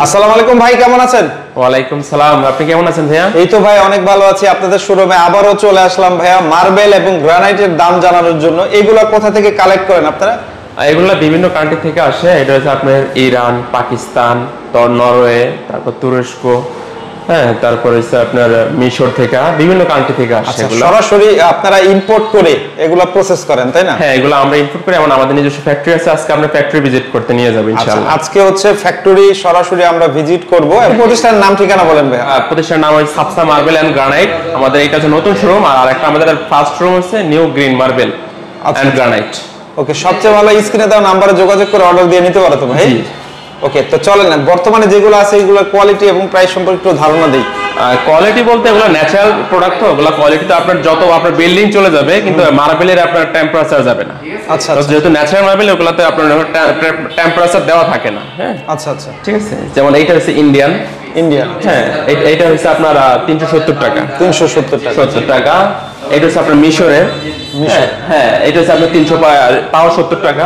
আসসালামু আলাইকুম ভাই, কেমন আছেন? ওয়ালাইকুম সালাম, আপনি কেমন আছেন ভাইয়া? এই তো ভাই অনেক ভালো আছি। আপনাদের শোরুমে আবারও চলে আসলাম ভাইয়া, মার্বেল এবং গ্রানাইটের দাম জানানোর জন্য। এইগুলা কোথা থেকে কালেক্ট করেন আপনারা? এগুলা বিভিন্ন কান্ট্রি থেকে আসে। এটা হচ্ছে আপনার ইরান, পাকিস্তান, নরওয়ে, তারপর তুরস্ক, হ্যাঁ, তারপর হচ্ছে আপনার মিশর থেকে, বিভিন্ন কান্ট্রি থেকে আসে। এগুলো সরাসরি আপনারা ইম্পোর্ট করে এগুলা প্রসেস করেন, তাই না? হ্যাঁ, এগুলো আমরা ইম্পোর্ট করি। আমাদের নিজস্ব ফ্যাক্টরি আছে। আজকে আমরা ফ্যাক্টরি ভিজিট করতে নিয়ে যাব ইনশাআল্লাহ। আজকে হচ্ছে ফ্যাক্টরি সরাসরি আমরা ভিজিট করব। প্রতিষ্ঠানের নাম ঠিকানা বলেন ভাই। প্রতিষ্ঠানের নাম হচ্ছে সাবসা মার্বেল এন্ড গ্রানাইট। আমাদের এটা হচ্ছে নতুন শোরুম, আর একটা আমাদের ফার্স্ট শোরুম হচ্ছে new green marble and granite. Okay, সবচেয়ে ভালো স্ক্রিনে দেওয়া নাম্বারে যোগাযোগ করে অর্ডার দিয়ে নিতে পারো তো ভাই। ওকে, তো চলেন না, বর্তমানে যেগুলো আছে এগুলোর কোয়ালিটি এবং প্রাইস সম্পর্কে একটু ধারণা দেই। কোয়ালিটি বলতে এগুলো ন্যাচারাল প্রোডাক্ট, তো এগুলো কোয়ালিটি তো আপনার যত আপনার বিল্ডিং চলে যাবে, কিন্তু মার্বেলের আপনার টেম্পারেচার যাবে না। আচ্ছা, যেহেতু ন্যাচারাল মার্বেল, ওগুলোতে আপনার টেম্পারেচার দেওয়া থাকে না। হ্যাঁ, আচ্ছা আচ্ছা, ঠিক আছে। যেমন এইটা হচ্ছে ইন্ডিয়ান। হ্যাঁ, এইটা হচ্ছে আপনার 370 টাকা। 370 টাকা। এটা হচ্ছে আপনার মিশরের। হ্যাঁ, এটা হচ্ছে আপনার 370 টাকা।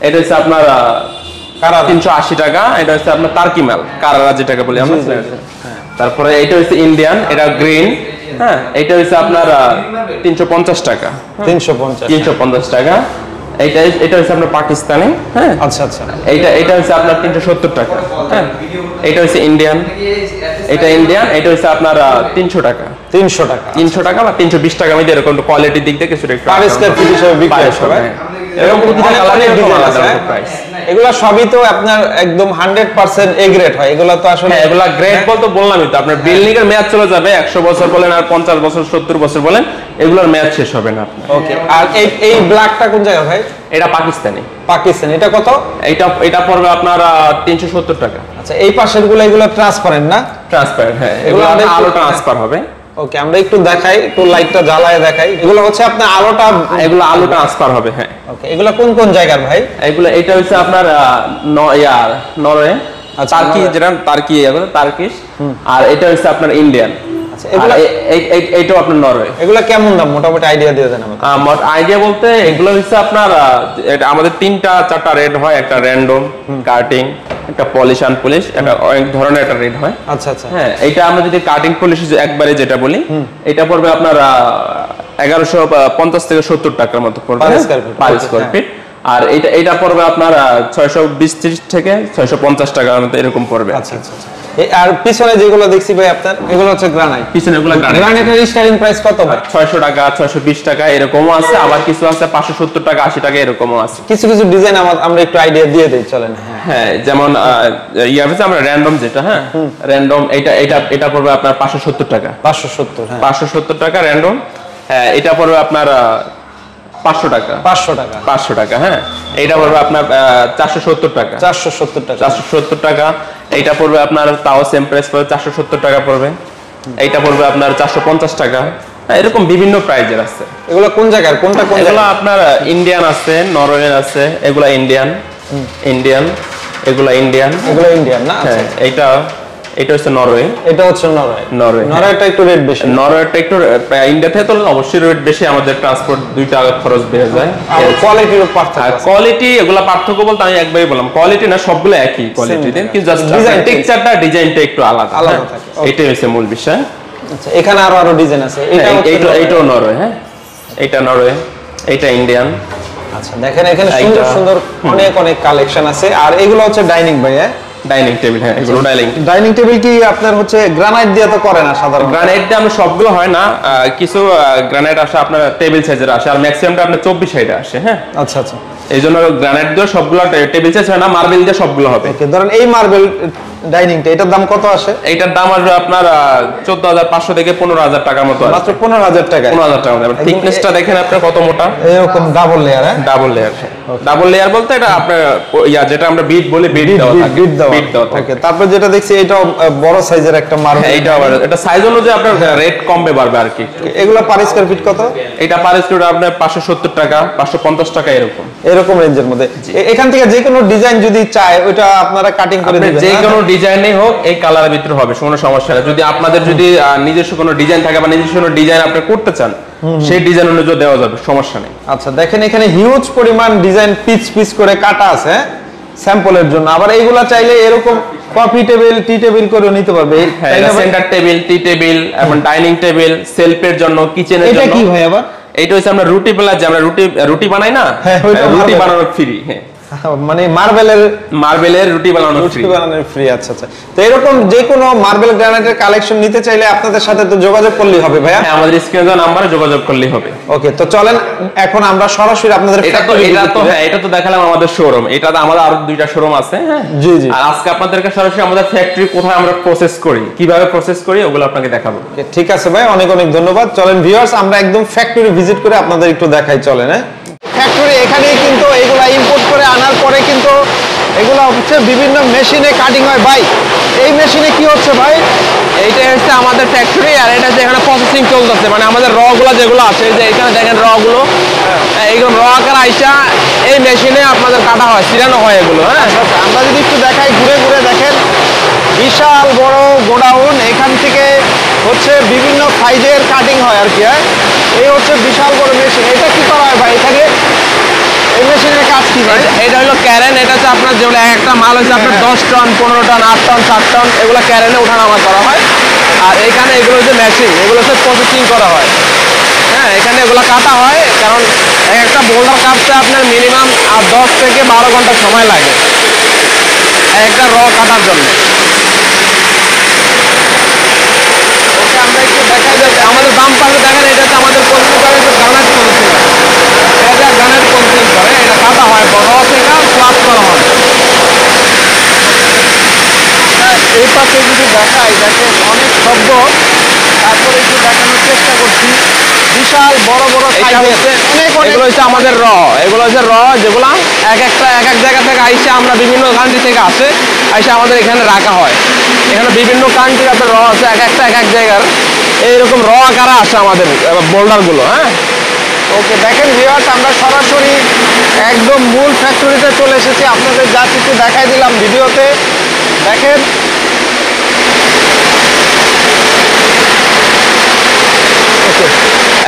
এটা হচ্ছে আপনার 380 টাকা। এটা হচ্ছে আপনার টার্কি মাল, কারারা যেটাকে বলি আমরা। তারপরে এটা হচ্ছে ইন্ডিয়ান, এটা গ্রিন। হ্যাঁ, এটা হচ্ছে আপনার 350 টাকা। 350 টাকা। এটা হচ্ছে আপনার পাকিস্তানি। হ্যাঁ, আচ্ছা আচ্ছা। এটা হচ্ছে আপনার 370 টাকা। হ্যাঁ, এটা হচ্ছে ইন্ডিয়ান। এটা ইন্ডিয়ান। এটা হচ্ছে আপনার 300 টাকা। 300 টাকা বা 320 টাকা মধ্যে, এরকম কোয়ালিটির দিক থেকে কিছুটা একটু পার স্কয়ার ফিট হিসেবে বিক্রি হবে। এরকম প্রতিটা কালারে আলাদা প্রাইস। এগুলা সবই তো আপনার একদম 100% এ গ্রেড হয়। এগুলা তো আসলে এগুলা গ্রেড বলতে বললামই তো, আপনার বিল্ডিং এর মেয়াদ চলে যাবে 100 বছর বলেন আর 50 বছর 70 বছর বলেন, এগুলোর মেয়াদ শেষ হবে না আপনার। ওকে, আর এই ব্ল্যাকটা কোন জায়গা ভাই? এটা পাকিস্তানি। এটা কত? এটা পড়বে আপনার 370 টাকা। আচ্ছা, এই পাশের গুলো এগুলো ট্রান্সপারেন্ট না? ট্রান্সপারেন্ট, হ্যাঁ, এগুলো আলো ট্রান্সফার হবে। ওকে, আমরা একটু দেখাই, একটু লাইটটা জ্বালায় দেখাই। এগুলো হচ্ছে আপনার এগুলো আলো ট্রান্সফার হবে। হ্যাঁ, ওকে। এগুলো কোন কোন জায়গার ভাই? এটা হচ্ছে আপনার নরওয়ে, টার্কি, যেটা টার্কি টার্কিশ। আর এটা হচ্ছে আপনার ইন্ডিয়ান। আচ্ছা, এইটাও আপনার নরওয়ে। এগুলো কেমন দাম মোটামুটি আইডিয়া দিয়ে দেন আমাকে। আইডিয়া বলতে এগুলো হচ্ছে আপনার আমাদের 3-4টা রেট হয়। একটা র্যান্ডম, কাটিং, একটা পলিশ আনপলিশ, একটা অনেক ধরনের একটা রেট হয়। আচ্ছা আচ্ছা। হ্যাঁ, এটা আমরা যদি কাটিং পলিশ একবারে যেটা বলি, এটা পড়বে আপনার 1150 থেকে 70 টাকার মতো পড়বে পার স্কয়ার ফিট। আর এটা পড়বে আপনার 620 থেকে 650 টাকার মতো এরকম পড়বে। আচ্ছা আচ্ছা। আর পিছনে যেগুলো দেখছি ভাই আপনার, এগুলো হচ্ছে গ্রানাইট। পিছনে এগুলো গ্রানাইটের স্টার্টিং প্রাইস কত ভাই? 600 টাকা, 620 টাকা এরকমও আছে, আবার কিছু আছে 570 টাকা, 80 টাকা এরকমও আছে। কিছু কিছু ডিজাইন আমরা একটু আইডিয়া দিয়ে দেই, চলেন। হ্যাঁ, যেমন আমরা র্যান্ডম যেটা, হ্যাঁ, র্যান্ডম এটা পড়বে আপনার 570 টাকা। 570, হ্যাঁ, 570 টাকা র্যান্ডম। হ্যাঁ, এটা পড়বে আপনার 500 টাকা। 500 টাকা। হ্যাঁ, এটা পড়বে আপনার 470 টাকা। 470 টাকা। এইটা পড়বে আপনার তাও সেম প্রাইস পড়বে, 470 টাকা পড়বে। এইটা পড়বে আপনার 450 টাকা। এরকম বিভিন্ন প্রাইজের আছে। এগুলো কোন জায়গার? কোনটা কোন? এগুলো আপনার ইন্ডিয়ান আছে, নরওয়ে আছে। এগুলা ইন্ডিয়ান। এগুলা ইন্ডিয়ান না? হ্যাঁ, এটা হচ্ছে নরওয়ে। এটা হচ্ছে নরওয়েটা একটু রেট বেশি। নরওয়েটা একটু ইন্ডিয়া থেকে তো অবশ্যই রেট বেশি, আমাদের ট্রান্সপোর্ট 2 টাকা খরচ বেড়ে যায়। কোয়ালিটির পার্থক্য, কোয়ালিটি এগুলা পার্থক্য বলতে আমি একবারই বললাম, কোয়ালিটি না, সবগুলো একই কোয়ালিটি দেন, কিন্তু জাস্ট টেক্সচারটা, ডিজাইনটা একটু আলাদা থাকে। এটাই হচ্ছে মূল বিষয়। আচ্ছা, এখানে আরো ডিজাইন আছে। এইটাও নরওয়ে। হ্যাঁ, এটা নরওয়ে, এটা ইন্ডিয়ান। আচ্ছা, দেখেন এখানে সুন্দর সুন্দর অনেক অনেক কালেকশন আছে। আর এগুলো হচ্ছে ডাইনিং ভাই। হ্যাঁ, ডাইনিং টেবিল। হ্যাঁ, এগুলো ডাইনিং টেবিল কি আপনার হচ্ছে গ্রানাইট দিয়ে তো করে না সাধারণত? গ্রানাইট দিয়ে আমরা সবগুলো হয় না, কিছু গ্রানাইট আসে আপনার টেবিল সাইজের আসে, আর ম্যাক্সিমামটা আপনার 24 সাইডে আসে। হ্যাঁ, আচ্ছা আচ্ছা। এই জন্য গ্রানাইট দিয়ে সবগুলো টেবিল সাইজ হয় না, মার্বেল দিয়ে সবগুলো হবে। ওকে, ধরেন এই মার্বেল ডাইনিংটা, এটার দাম কত আসে? এইটার দাম আসবে আপনার 14,500 থেকে 15,000 টাকার মতো। মাত্র 15,000 টাকা? 15,000 টাকা। থিকনেসটা দেখেন আপনার কত মোটা, এরকম ডাবল লেয়ার। হ্যাঁ, ডাবল লেয়ার বলতে এটা আপনার যেটা আমরা বিট বলি, বিট দেওয়া থাকে। ওকে, তারপর যেটা দেখছি এটা বড় সাইজের একটা মার্বেল। এটা আবার এটা সাইজ অনুযায়ী আপনার রেট কমবে বাড়বে আর কি। এগুলো পার স্কয়ার ফিট কত? এটা পার স্কয়ার ফিট আপনার 570 টাকা, 550 টাকা এরকম রেঞ্জের মধ্যে। এখান থেকে যে কোনো ডিজাইন যদি চায় ওটা আপনারা কাটিং করে দিবেন? যে কোনো ডিজাইনই হোক, এই কালারের ভিতরে হবে, কোনো সমস্যা নেই। যদি আপনাদের নিজস্ব কোনো ডিজাইন থাকে বা নিজস্ব কোনো ডিজাইন আপনি করতে চান, সেই ডিজাইন অনুযায়ী দেওয়া যাবে, সমস্যা নেই। আচ্ছা, দেখেন এখানে হিউজ পরিমাণ ডিজাইন পিস পিস করে কাটা আছে স্যাম্পলের জন্য। আবার এইগুলা চাইলে এরকম কফি টেবিল, টি টেবিল করে নিতে পারবে। হ্যাঁ, সেন্টার টেবিল, টি টেবিল এবং ডাইনিং টেবিল, সেলফের জন্য, কিচেনের জন্য। এটা কি ভাই আবার? এইটা হচ্ছে আমরা রুটি বেলা যে আমরা রুটি বানাই না, রুটি বানানো ফ্রি। হ্যাঁ, মানে মার্বেলের রুটি বানানো ফ্রি। আচ্ছা আচ্ছা। তো এরকম যে কোনো মার্বেল গ্রানাইটের কালেকশন নিতে চাইলে আপনাদের সাথে তো যোগাযোগ করলেই হবে ভাইয়া। হ্যাঁ, আমাদের স্ক্রিনে দেওয়া নম্বরে যোগাযোগ করলেই হবে। ওকে, তো চলেন এখন আমরা সরাসরি আপনাদের এটা তো দেখালাম আমাদের শোরুম। এটা তো আমাদের আরো 2টা শোরুম আছে। হ্যাঁ জি জি। আর আজকে আপনাদেরকে সরাসরি আমাদের ফ্যাক্টরি কোথায় আমরা প্রসেস করি, কিভাবে প্রসেস করি, ওগুলো আপনাকে দেখাবো। ঠিক আছে ভাই, অনেক অনেক ধন্যবাদ। চলেন ভিউয়ার্স, আমরা একদম ফ্যাক্টরি ভিজিট করে আপনাদের একটু দেখাই। চলেন। হ্যাঁ, ফ্যাক্টরি এখানে কিন্তু এগুলা ইম্পোর্ট করে আনার পরে কিন্তু এগুলা হচ্ছে বিভিন্ন মেশিনে কাটিং হয়। ভাই এই মেশিনে কি হচ্ছে ভাই? এইটা হচ্ছে আমাদের ফ্যাক্টরি, আর এটা হচ্ছে এখানে প্রসেসিং চলতেছে। মানে আমাদের র গুলো যেগুলো আছে, যে এখানে দেখেন র গুলো, এইগুলো র আকার আইসা এই মেশিনে আপনাদের কাটা হয়, ছিটানো হয় এগুলো। হ্যাঁ, আমরা যদি একটু দেখাই, ঘুরে ঘুরে দেখেন বিশাল বড় গোডাউন। এখান থেকে হচ্ছে বিভিন্ন সাইজের কাটিং হয় আর কি। হ্যাঁ, এই হচ্ছে বিশাল বড় মেশিন। এটা কি করা হয় ভাই এখানে? এই মেশিনের কাজ কি ভাই? এটা হলো ক্যারেন। এটা হচ্ছে আপনার যেগুলো একটা মাল হচ্ছে আপনার 10 টন, 15 টন, 8 টন, 7 টন, এগুলো ক্যারেনে ওঠানামা করা হয়। আর এখানে এগুলো হচ্ছে মেশিন, এগুলো হচ্ছে প্রসেসিং করা হয়। হ্যাঁ, এখানে এগুলো কাটা হয়, কারণ একটা বোল্ডার কাটতে আপনার মিনিমাম 10 থেকে 12 ঘন্টা সময় লাগে একটা র কাটার জন্য। ওকে, আমরা একটু দেখাই যাচ্ছে আমাদের বাম পাশে দেখেন, এটা হচ্ছে আমাদের প্রসেসিং করে গ্রানাইট প্রসেসিং। এটা গ্রানাইট প্রসেসিং করে, এটা কাটা হয়, র থেকে স্ল্যাব করা হয়। এই পাশে যদি দেখাই, দেখেন অনেক শব্দ। তারপরে একটু দেখানোর চেষ্টা করছি, বিশাল বড় বড় এগুলো হচ্ছে আমাদের র। এগুলো হচ্ছে র, যেগুলো এক এক জায়গা থেকে আইসে, আমরা বিভিন্ন কান্ট্রি থেকে আসে আইসে আমাদের এখানে রাখা হয়। এখানে বিভিন্ন কান্ট্রির আপনার র আছে, এক এক জায়গার এইরকম র আকারে আসে আমাদের বোল্ডার গুলো। হ্যাঁ, ওকে, দেখেন ভিউয়ার্স, আমরা সরাসরি একদম মূল ফ্যাক্টরিতে চলে এসেছি। আপনাদের যা কিছু দেখাই দিলাম ভিডিওতে, দেখেন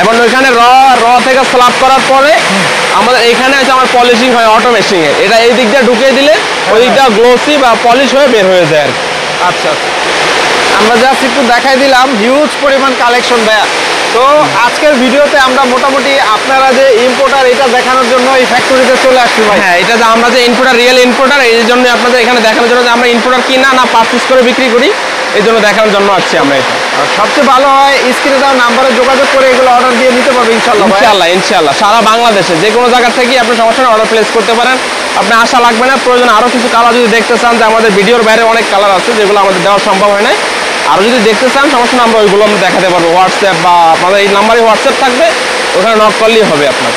এবং ওইখানে র থেকে স্ল্যাব করার পরে আমাদের এখানে আছে আমার পলিশিং হয় অটো মেশিনে। এটা এই দিক দিয়ে ঢুকিয়ে দিলে ওই দিকটা গ্লোসি বা পলিশ হয়ে বের হয়ে যায় আর কি। আচ্ছা, আমরা জাস্ট একটু দেখাই দিলাম হিউজ পরিমাণ কালেকশন ভাইয়া। তো আজকের ভিডিওতে আমরা মোটামুটি আপনারা যে ইম্পোর্টার, এটা দেখানোর জন্য এই ফ্যাক্টরিতে চলে আসছি ভাই। হ্যাঁ, এটা যে আমরা যে ইম্পোর্টার, রিয়েল ইম্পোর্টার, এই জন্য আপনাদের এখানে দেখানোর জন্য যে আমরা ইম্পোর্টার কিনা না পারচেজ করে বিক্রি করি, এই জন্য দেখানোর জন্য আসছি আমরা। এটা সবচেয়ে ভালো হয় স্ক্রিনে দেওয়া নাম্বারে যোগাযোগ করে এগুলো অর্ডার দিয়ে নিতে পারবে ইনশাআল্লাহ। ইনশাআল্লাহ সারা বাংলাদেশে যে কোনো জায়গা থেকে আপনি সমস্যা অর্ডার প্লেস করতে পারেন। আপনি আশা লাগবে না। প্রয়োজন আরো কিছু কালার যদি দেখতে চান, যে আমাদের ভিডিওর বাইরে অনেক কালার আছে যেগুলো আমাদের দেওয়া সম্ভব হয় না, আরো যদি দেখতে চান সমস্যা না, আমরা ওইগুলো আমরা দেখাতে পারবো। হোয়াটসঅ্যাপ বা আপনাদের এই নাম্বারে হোয়াটসঅ্যাপ থাকবে, ওখানে নক করলেই হবে আপনার।